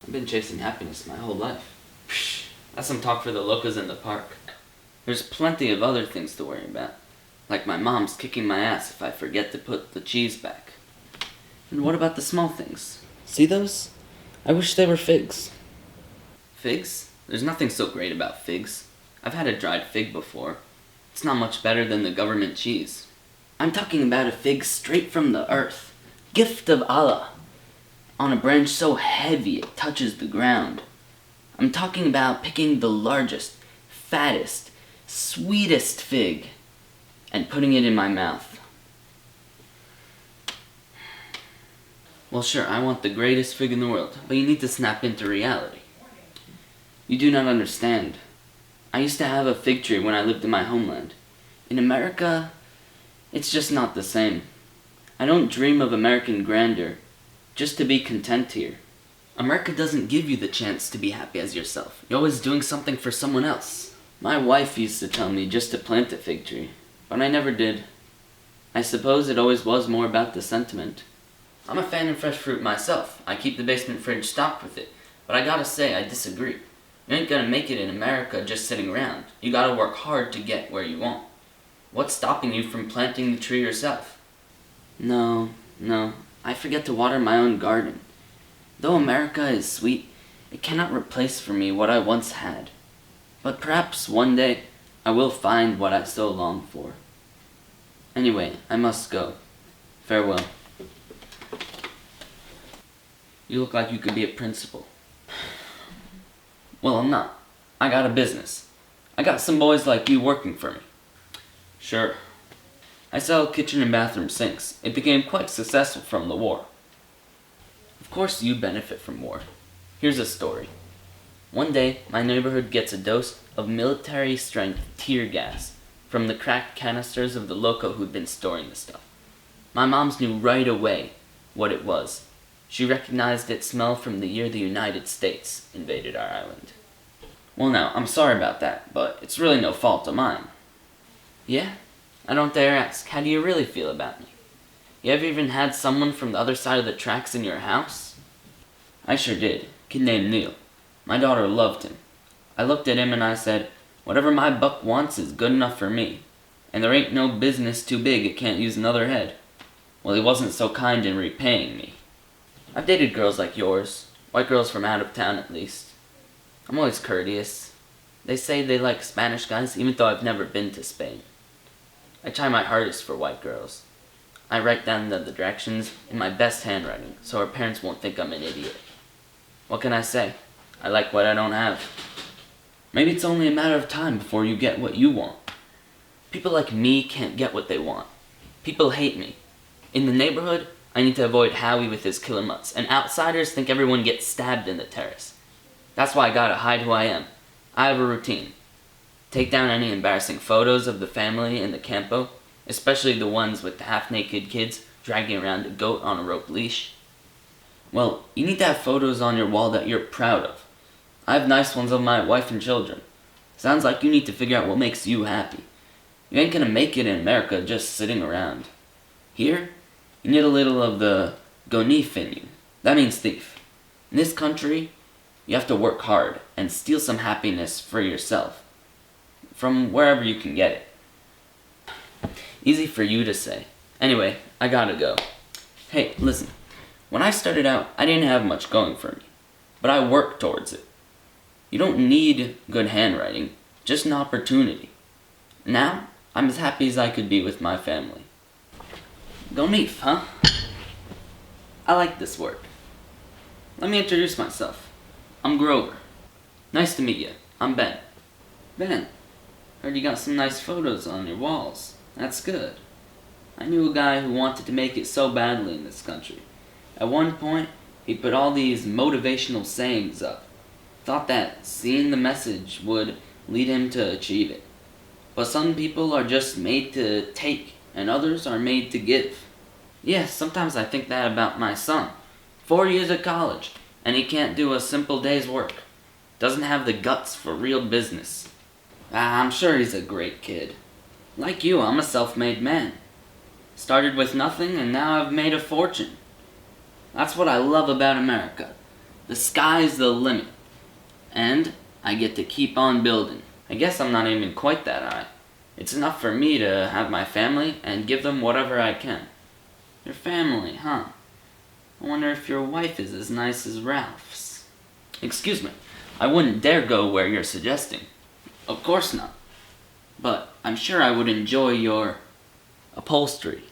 I've been chasing happiness my whole life. Psh, that's some talk for the locals in the park. There's plenty of other things to worry about. Like my mom's kicking my ass if I forget to put the cheese back. And what about the small things? See those? I wish they were figs. Figs? There's nothing so great about figs. I've had a dried fig before. It's not much better than the government cheese. I'm talking about a fig straight from the earth. Gift of Allah. On a branch so heavy it touches the ground. I'm talking about picking the largest, fattest, sweetest fig and putting it in my mouth. Well, sure, I want the greatest fig in the world, but you need to snap into reality. You do not understand. I used to have a fig tree when I lived in my homeland. In America, it's just not the same. I don't dream of American grandeur, just to be content here. America doesn't give you the chance to be happy as yourself. You're always doing something for someone else. My wife used to tell me just to plant a fig tree, but I never did. I suppose it always was more about the sentiment. I'm a fan of fresh fruit myself. I keep the basement fridge stocked with it, but I gotta say I disagree. You ain't gonna make it in America just sitting around. You gotta work hard to get where you want. What's stopping you from planting the tree yourself? No, I forget to water my own garden. Though America is sweet, it cannot replace for me what I once had. But perhaps one day I will find what I so long for. Anyway, I must go. Farewell. You look like you could be a principal. Well, I'm not. I got a business. I got some boys like you working for me. Sure. I sell kitchen and bathroom sinks. It became quite successful from the war. Of course you benefit from war. Here's a story. One day, my neighborhood gets a dose of military-strength tear gas from the cracked canisters of the loco who'd been storing the stuff. My moms knew right away what it was. She recognized its smell from the year the United States invaded our island. Well now, I'm sorry about that, but it's really no fault of mine. Yeah? I don't dare ask, how do you really feel about me? You ever even had someone from the other side of the tracks in your house? I sure did. Kid named Neil. My daughter loved him. I looked at him and I said, whatever my buck wants is good enough for me. And there ain't no business too big it can't use another head. Well, he wasn't so kind in repaying me. I've dated girls like yours. White girls from out of town, at least. I'm always courteous. They say they like Spanish guys, even though I've never been to Spain. I try my hardest for white girls. I write down the directions in my best handwriting, so our parents won't think I'm an idiot. What can I say? I like what I don't have. Maybe it's only a matter of time before you get what you want. People like me can't get what they want. People hate me. In the neighborhood, I need to avoid Howie with his killer mutts, and outsiders think everyone gets stabbed in the terrace. That's why I gotta hide who I am. I have a routine. Take down any embarrassing photos of the family in the campo, especially the ones with the half-naked kids dragging around a goat on a rope leash. Well, you need to have photos on your wall that you're proud of. I have nice ones of my wife and children. Sounds like you need to figure out what makes you happy. You ain't gonna make it in America just sitting around. Here, you need a little of the gonif in you. That means thief. In this country, you have to work hard and steal some happiness for yourself. From wherever you can get it. Easy for you to say. Anyway, I gotta go. Hey, listen. When I started out, I didn't have much going for me. But I worked towards it. You don't need good handwriting, just an opportunity. Now, I'm as happy as I could be with my family. Gonif, huh? I like this word. Let me introduce myself. I'm Grover. Nice to meet you. I'm Ben. Ben, heard you got some nice photos on your walls. That's good. I knew a guy who wanted to make it so badly in this country. At one point, he put all these motivational sayings up. Thought that seeing the message would lead him to achieve it. But some people are just made to take, and others are made to give. Yeah, sometimes I think that about my son. 4 years of college, and he can't do a simple day's work. Doesn't have the guts for real business. I'm sure he's a great kid. Like you, I'm a self-made man. Started with nothing, and now I've made a fortune. That's what I love about America. The sky's the limit. And I get to keep on building. I guess I'm not aiming quite that high. It's enough for me to have my family and give them whatever I can. Your family, huh? I wonder if your wife is as nice as Ralph's. Excuse me, I wouldn't dare go where you're suggesting. Of course not. But I'm sure I would enjoy your upholstery.